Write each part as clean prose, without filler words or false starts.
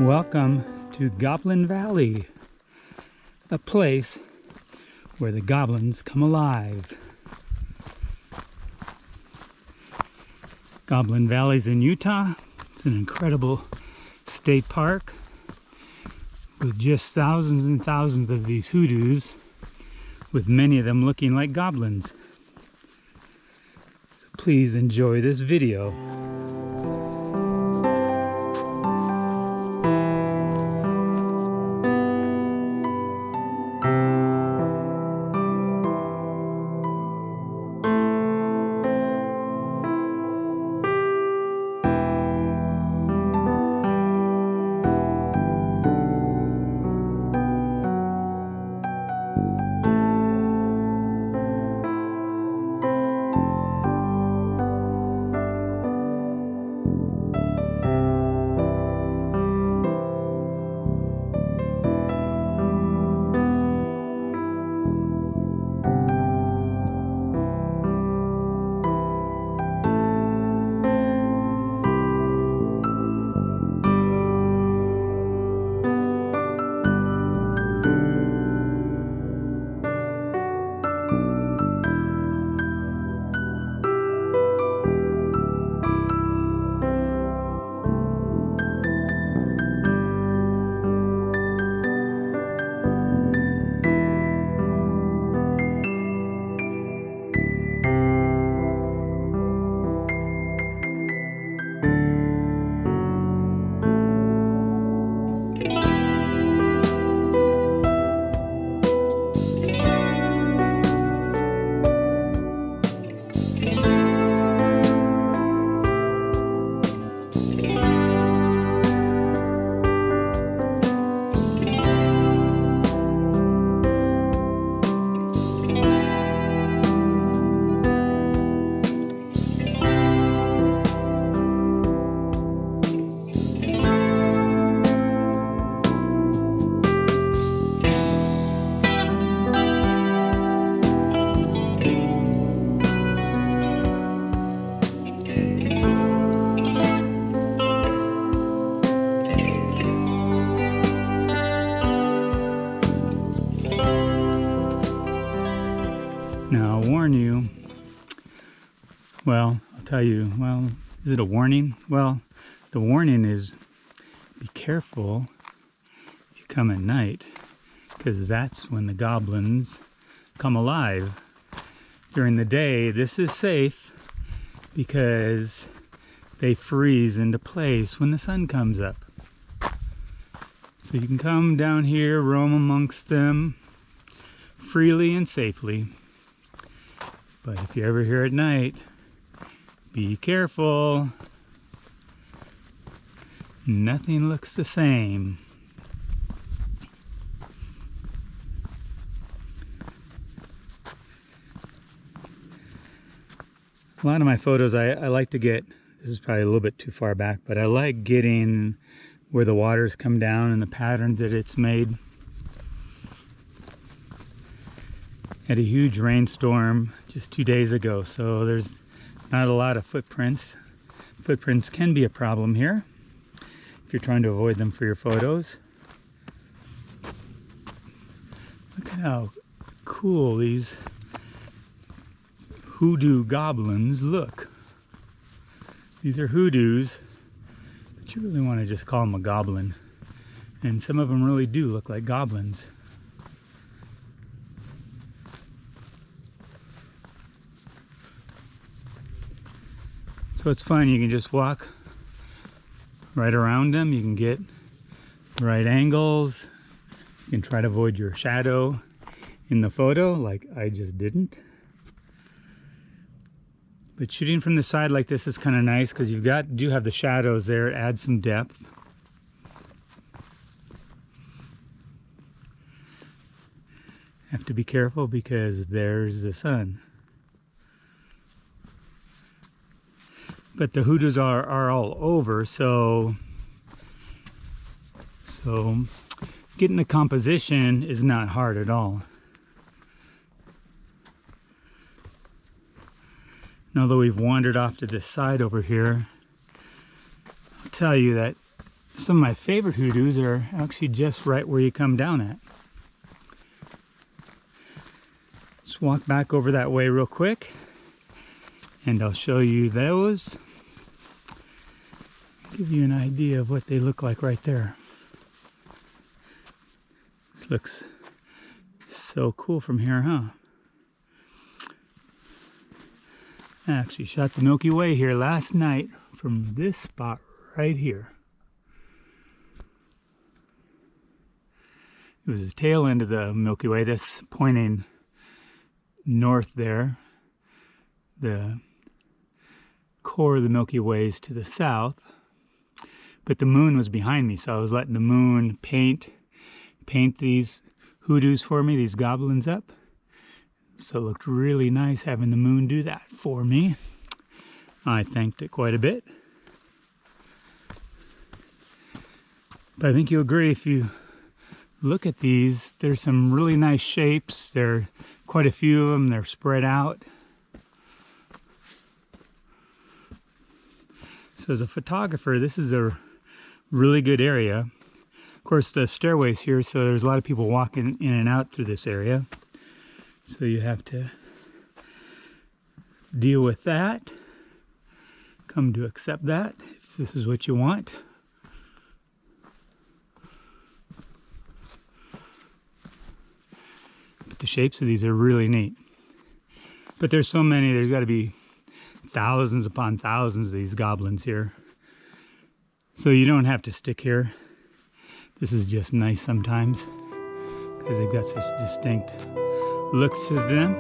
Welcome to Goblin Valley, a place where the goblins come alive. Goblin Valley's in Utah. It's an incredible state park with just thousands and thousands of these hoodoos, with many of them looking like goblins. So please enjoy this video. Now, I'll warn you, well, I'll tell you, well, is it a warning? Well, the warning is be careful if you come at night, because that's when the goblins come alive. During the day, this is safe because they freeze into place when the sun comes up. So you can come down here, roam amongst them freely and safely. But if you're ever here at night, be careful. Nothing looks the same. A lot of my photos I like to get, this is probably a little bit too far back, but I like getting where the waters come down and the patterns that it's made. Had a huge rainstorm just 2 days ago, so there's not a lot of footprints. Footprints can be a problem here if you're trying to avoid them for your photos. Look at how cool these hoodoo goblins look. These are hoodoos, but you really want to just call them a goblin. And some of them really do look like goblins. So it's fun, you can just walk right around them, you can get right angles, you can try to avoid your shadow in the photo like I just didn't. But shooting from the side like this is kind of nice because you do have the shadows there, it adds some depth. Have to be careful because there's the sun. But the hoodoos are all over, so getting the composition is not hard at all. Now that we've wandered off to this side over here, I'll tell you that Some of my favorite hoodoos are actually just right where you come down at. Let's walk back over that way real quick and I'll show you those. Give you an idea of what they look like right there. This looks so cool from here, huh? I actually shot the Milky Way here last night from this spot right here. It was the tail end of the Milky Way, this pointing north there. The core of the Milky Way is to the south, but the moon was behind me, so I was letting the moon paint these hoodoos for me, these goblins up. So it looked really nice having the moon do that for me. I thanked it quite a bit. But I think you'll agree if you look at these, there's some really nice shapes. There are quite a few of them. They're spread out. So as a photographer, this is a really good area. Of course, the stairway's here, so there's a lot of people walking in and out through this area. So you have to deal with that. Come to accept that if this is what you want. But the shapes of these are really neat. But there's so many, there's got to be thousands upon thousands of these goblins here. So you don't have to stick here. This is just nice sometimes because they've got such distinct looks to them.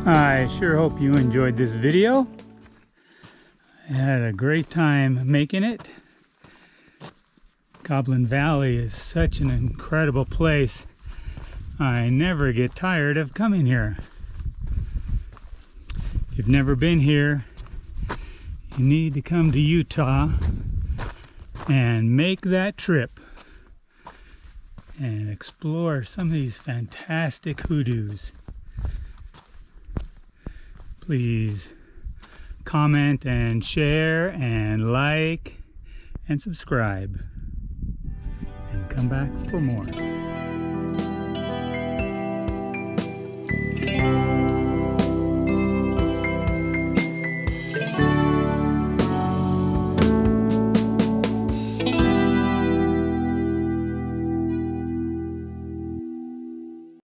I sure hope you enjoyed this video. I had a great time making it. Goblin Valley is such an incredible place. I never get tired of coming here. If you've never been here, you need to come to Utah and make that trip and explore some of these fantastic hoodoos. Please comment and share and like and subscribe and come back for more.